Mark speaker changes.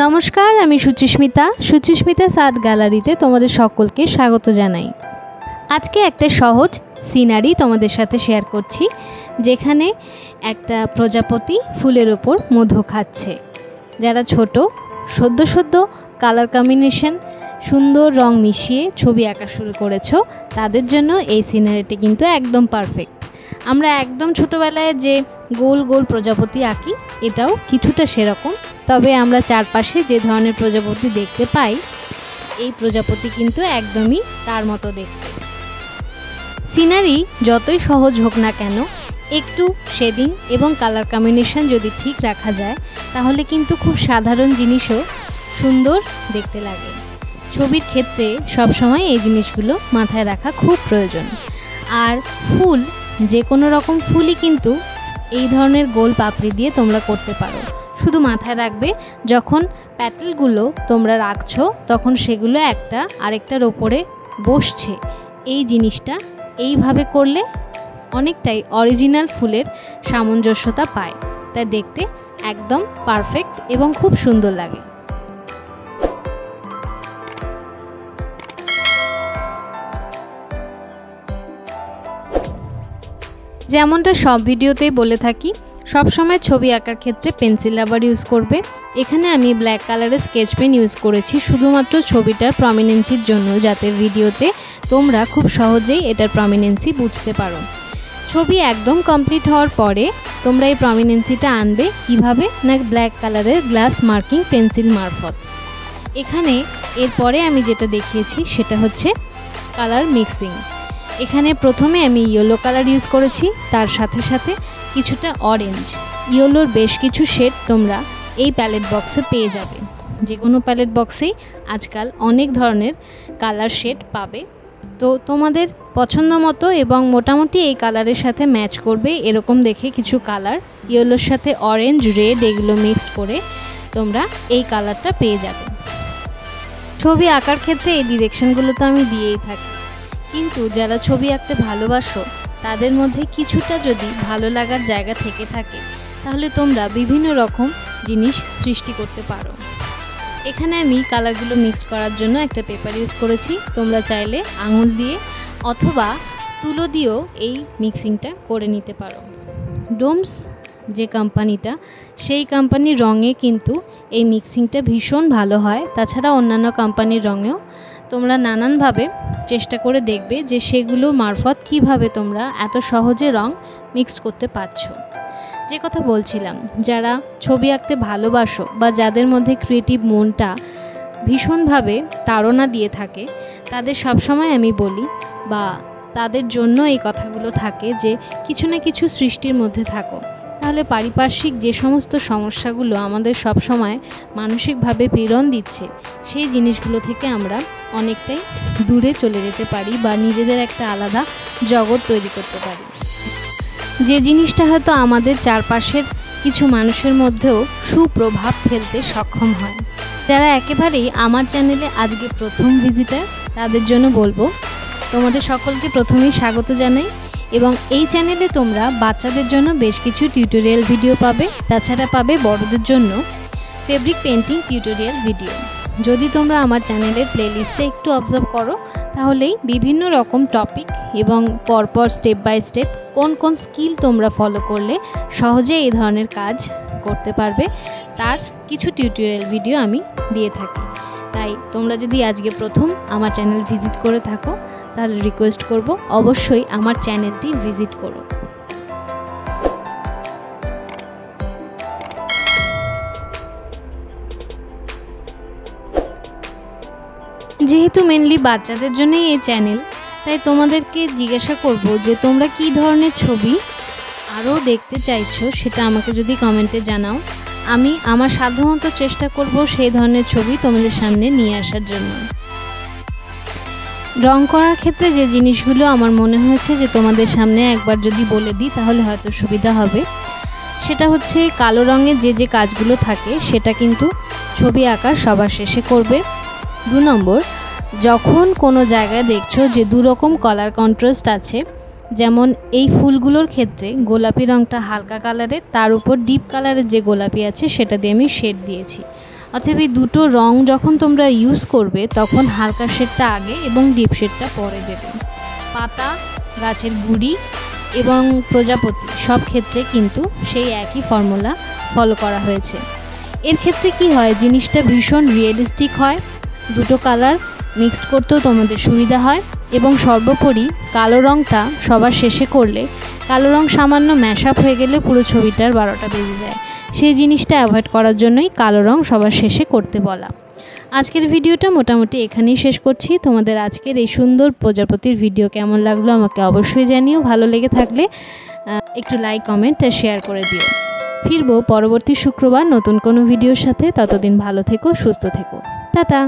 Speaker 1: নমস্কার, আমি সুচিস্মিতা সাদ গ্যালারিতে তোমাদের সকলকে স্বাগত জানাই। আজকে একটা সহজ সিনারি তোমাদের সাথে শেয়ার করছি, যেখানে একটা প্রজাপতি ফুলের ওপর মধু খাচ্ছে। যারা ছোট সদ্য কালার কম্বিনেশন সুন্দর রং মিশিয়ে ছবি আঁকা শুরু করেছো, তাদের জন্য এই সিনারিটি কিন্তু একদম পারফেক্ট। আমরা একদম ছোটোবেলায় যে গোল গোল প্রজাপতি আঁকি, এটাও কিছুটা সেরকম, তবে আমরা চারপাশে যে ধরনের প্রজাপতি দেখতে পাই, এই প্রজাপতি কিন্তু একদমই তার মতো দেখতে। সিনারি যতই সহজ হোক না কেন, একটু শেডিং এবং কালার কম্বিনেশন যদি ঠিক রাখা যায়, তাহলে কিন্তু খুব সাধারণ জিনিসও সুন্দর দেখতে লাগে। ছবির ক্ষেত্রে সবসময় এই জিনিসগুলো মাথায় রাখা খুব প্রয়োজন। আর ফুল, যে কোনো রকম ফুলই কিন্তু এই ধরনের গোল পাপড়ি দিয়ে তোমরা করতে পারো। শুধু মাথায় রাখবে, যখন প্যাটেলগুলো তোমরা রাখছো, তখন সেগুলো একটা আরেকটার ওপরে বসছে। এই জিনিসটা এইভাবে করলে অনেকটাই অরিজিনাল ফুলের সামঞ্জস্যতা পায়, তাই দেখতে একদম পারফেক্ট এবং খুব সুন্দর লাগে। যেমনটা সব ভিডিওতেই বলে থাকি, সব সময় ছবি আঁকার ক্ষেত্রে পেন্সিল রাবার ইউজ করবে। এখানে আমি ব্ল্যাক কালারের স্কেচ পেন ইউজ করেছি শুধুমাত্র ছবিটার প্রমিনেন্সির জন্য, যাতে ভিডিওতে তোমরা খুব সহজেই এটার প্রমিনেন্সি বুঝতে পারো। ছবি একদম কমপ্লিট হওয়ার পরে তোমরা এই প্রমিনেন্সিটা আনবে কিভাবে না, ব্ল্যাক কালারের গ্লাস মার্কিং পেন্সিল মারফত। এখানে এরপরে আমি যেটা দেখিয়েছি সেটা হচ্ছে কালার মিক্সিং। এখানে প্রথমে আমি ইয়েলো কালার ইউজ করেছি, তার সাথে সাথে কিছুটা অরেঞ্জ। ইয়েলোর বেশ কিছু শেড তোমরা এই প্যালেট বক্সে পেয়ে যাবে। যে কোনো প্যালেট বক্সেই আজকাল অনেক ধরনের কালার শেড পাবে, তো তোমাদের পছন্দ মতো এবং মোটামুটি এই কালারের সাথে ম্যাচ করবে এরকম দেখে কিছু কালার, ইয়েলোর সাথে অরেঞ্জ, রেড, এগুলো মিক্সড করে তোমরা এই কালারটা পেয়ে যাবে। ছবি আঁকার ক্ষেত্রে এই ডিরেকশনগুলো তো আমি দিয়েই থাকি, কিন্তু যারা ছবি আঁকতে ভালোবাসো, তাদের মধ্যে কিছুটা যদি ভালো লাগার জায়গা থেকে থাকে, তাহলে তোমরা বিভিন্ন রকম জিনিস সৃষ্টি করতে পারো। এখানে আমি কালারগুলো মিক্স করার জন্য একটা পেপার ইউজ করেছি। তোমরা চাইলে আঙুল দিয়ে অথবা তুলো দিয়েও এই মিক্সিংটা করে নিতে পারো। ডোমস যে কোম্পানিটা, সেই কোম্পানির রঙে কিন্তু এই মিক্সিংটা ভীষণ ভালো হয়। তাছাড়া অন্যান্য কোম্পানির রঙেও তোমরা নানানভাবে চেষ্টা করে দেখবে যে সেগুলো মারফত কিভাবে তোমরা এত সহজে রং মিক্সড করতে পারছো। যে কথা বলছিলাম, যারা ছবি আঁকতে ভালোবাসো বা যাদের মধ্যে ক্রিয়েটিভ মনটা ভীষণভাবে তাড়না দিয়ে থাকে, তাদের সবসময় আমি বলি, বা তাদের জন্য এই কথাগুলো থাকে, যে কিছু না কিছু সৃষ্টির মধ্যে থাকো। তাহলে পারিপার্শ্বিক যে সমস্ত সমস্যাগুলো আমাদের সবসময় মানসিকভাবে পীড়ন দিচ্ছে, সেই জিনিসগুলো থেকে আমরা অনেকটাই দূরে চলে যেতে পারি বা নিজেদের একটা আলাদা জগৎ তৈরি করতে পারি। যে জিনিসটা হয়তো আমাদের চারপাশের কিছু মানুষের মধ্যেও সুপ্রভাব ফেলতে সক্ষম হয়। যারা একেবারেই আমার চ্যানেলে আজকে প্রথম ভিজিটার, তাদের জন্য বলবো, তোমাদের সকলকে প্রথমেই স্বাগত জানাই। এবং এই চ্যানেলে তোমরা বাচ্চাদের জন্য বেশ কিছু টিউটোরিয়াল ভিডিও পাবে, তাছাড়া পাবে বড়দের জন্য ফেব্রিক পেন্টিং টিউটোরিয়াল ভিডিও। যদি তোমরা আমার চ্যানেলের প্লেলিস্টে একটু অবজার্ভ করো, তাহলেই বিভিন্ন রকম টপিক এবং পরপর স্টেপ বাই স্টেপ কোন কোন স্কিল তোমরা ফলো করলে সহজে এই ধরনের কাজ করতে পারবে, তার কিছু টিউটোরিয়াল ভিডিও আমি দিয়ে থাকি। তাই তোমরা যদি আজকে প্রথম আমার চ্যানেল ভিজিট করে থাকো, তাহলে রিকোয়েস্ট করব অবশ্যই আমার চ্যানেলটি ভিজিট করো। যেহেতু মেনলি বাচ্চাদের জন্যই এই চ্যানেল, তাই তোমাদেরকে জিজ্ঞাসা করব যে তোমরা কী ধরনের ছবি আরও দেখতে চাইছো, সেটা আমাকে যদি কমেন্টে জানাও। আমি আমার সাধ্যমতো চেষ্টা করব সেই ধরনের ছবি তোমাদের সামনে নিয়ে আসার জন্য। রং করার ক্ষেত্রে যে জিনিসগুলো আমার মনে হয়েছে যে তোমাদের সামনে একবার যদি বলে দিই, তাহলে হয়তো সুবিধা হবে। সেটা হচ্ছে, কালো রঙের যে কাজগুলো থাকে সেটা কিন্তু ছবি আঁকার সবার শেষে করবে। 2 নম্বর, যখন কোনো জায়গায় দেখছো যে দুরকম কালার কন্ট্রাস্ট আছে, যেমন এই ফুলগুলোর ক্ষেত্রে গোলাপি রঙটা হালকা কালারের, তার উপর ডিপ কালারের যে গোলাপি আছে সেটা দিয়ে আমি শেড দিয়েছি। অতএব এই দুটো রং যখন তোমরা ইউজ করবে তখন হালকা শেডটা আগে এবং ডিপ শেডটা পরে দেবে। পাতা, গাছের গুঁড়ি এবং প্রজাপতি সব ক্ষেত্রে কিন্তু সেই একই ফর্মুলা ফলো করা হয়েছে। এর ক্ষেত্রে কি হয়, জিনিসটা ভীষণ রিয়েলিস্টিক হয়, দুটো কালার মিক্সড করতেও তোমাদের সুবিধা হয় এবং সর্বোপরি কালো রঙটা সবার শেষে করলে কালো রঙ সামান্য ম্যাশ আপ হয়ে গেলে পুরো ছবিটার 12টা বেজে যায়। সেই জিনিসটা অ্যাভয়েড করার জন্যই কালো রঙ সবার শেষে করতে বলা। আজকের ভিডিওটা মোটামুটি এখানেই শেষ করছি। তোমাদের আজকের এই সুন্দর প্রজাপতির ভিডিও কেমন লাগলো আমাকে অবশ্যই জানিও। ভালো লেগে থাকলে একটু লাইক, কমেন্ট আর শেয়ার করে দিও। ফিরবো পরবর্তী শুক্রবার নতুন কোনো ভিডিওর সাথে। ততদিন ভালো থেকো, সুস্থ থেকো। টাটা।